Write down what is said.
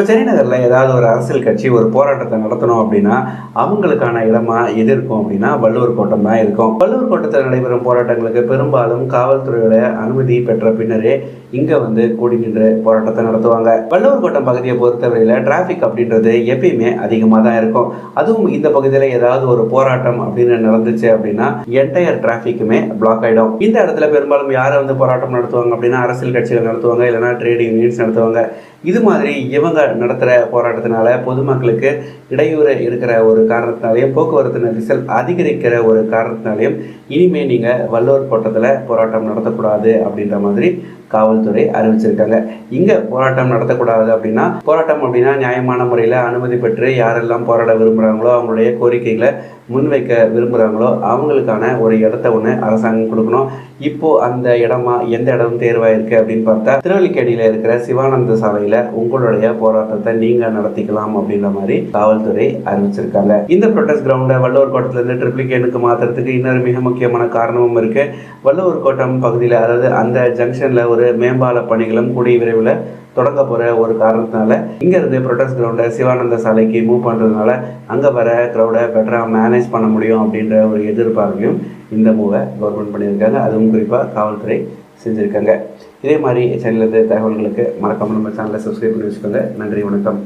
சென்னை நகர்ல ஏதாவது ஒரு அரசியல் கட்சி ஒரு போராட்டத்தை நடத்தணும் அப்படின்னா அவங்களுக்கான இடமா எது இருக்கும் அப்படின்னா வள்ளுவர் கோட்டம் தான் இருக்கும். வள்ளுவர் கோட்டத்தில் நடைபெறும் போராட்டங்களுக்கு பெரும்பாலும் காவல்துறையோட அனுமதி பெற்ற பின்னரே இங்க வந்து கூடி நின்று போராட்டத்தை நடத்துவாங்க. வள்ளுவர் கோட்டம் பகுதியை பொறுத்தவரையில டிராபிக் அப்படின்றது எப்பயுமே அதிகமாக தான் இருக்கும். அதுவும் இந்த பகுதியில் ஏதாவது ஒரு போராட்டம் அப்படின்னு நடந்துச்சு அப்படின்னா என்டையர் டிராபிக்குமே பிளாக் ஆயிடும். இந்த இடத்துல பெரும்பாலும் யாரை வந்து போராட்டம் நடத்துவாங்க அப்படின்னா அரசியல் கட்சிகள் நடத்துவாங்க, இல்லைன்னா ட்ரேட் யூனியன்ஸ் நடத்துவாங்க. இது மாதிரி இவங்க நடத்துகிற போராட்டத்தினால பொதுமக்களுக்கு இடையூறு இருக்கிற ஒரு காரணத்தினாலையும் போக்குவரத்து நெரிசல் அதிகரிக்கிற ஒரு காரணத்தினாலையும் இனிமே நீங்கள் வள்ளுவர் கோட்டத்தில் போராட்டம் நடத்தக்கூடாது அப்படின்ற மாதிரி காவல்துறை அறிவிச்சிருக்காங்க. இங்கே போராட்டம் நடத்தக்கூடாது அப்படின்னா நியாயமான முறையில் அனுமதி பெற்று யாரெல்லாம் போராட விரும்புகிறாங்களோ அவங்களுடைய கோரிக்கைகளை முன்வைக்க விரும்புகிறாங்களோ அவங்களுக்கான ஒரு இடத்த ஒன்று அரசாங்கம் கொடுக்கணும். இப்போது அந்த இடமா எந்த இடம் தேர்வாயிருக்கு அப்படின்னு பார்த்தா திருவல்லிக்கேணியில் இருக்கிற சிவானந்த சாலையில் உங்களுடைய போராட்டத்தை நீங்கள் நடத்திக்கலாம் அப்படின்ற மாதிரி காவல்துறை அறிவிச்சிருக்காங்க. இந்த ப்ரொடெஸ்ட் கிரவுண்டை வள்ளுவர் கோட்டத்திலிருந்து ட்ரிப்ளிகேனுக்கு மாற்றுறதுக்கு இன்னொரு மிக முக்கியமான காரணமும் இருக்கு. வள்ளுவர் கோட்டம் பகுதியில், அதாவது அந்த ஜங்ஷனில் ஒரு மேம்பால பணிகளும் கூடிய விரைவில் தொடங்க போகிற ஒரு காரணத்தினால இங்கேருந்து ப்ரொடெஸ்ட் கிரவுண்டை சிவானந்த சாலைக்கு மூவ் பண்ணுறதுனால அங்கே வர க்ரௌடை பெட்டராக மேனேஜ் பண்ண முடியும் அப்படின்ற ஒரு எதிர்பார்ப்பையும் இந்த மூவை கவர்மெண்ட் பண்ணியிருக்காங்க. அதுவும் குறிப்பாக காவல்துறை செஞ்சுருக்காங்க. இதே மாதிரி சேனலிருந்து தகவல்களுக்கு மறக்காமல் நம்ம சேனலை சப்ஸ்கிரைப் பண்ணி வச்சுக்கோங்க. நன்றி, வணக்கம்.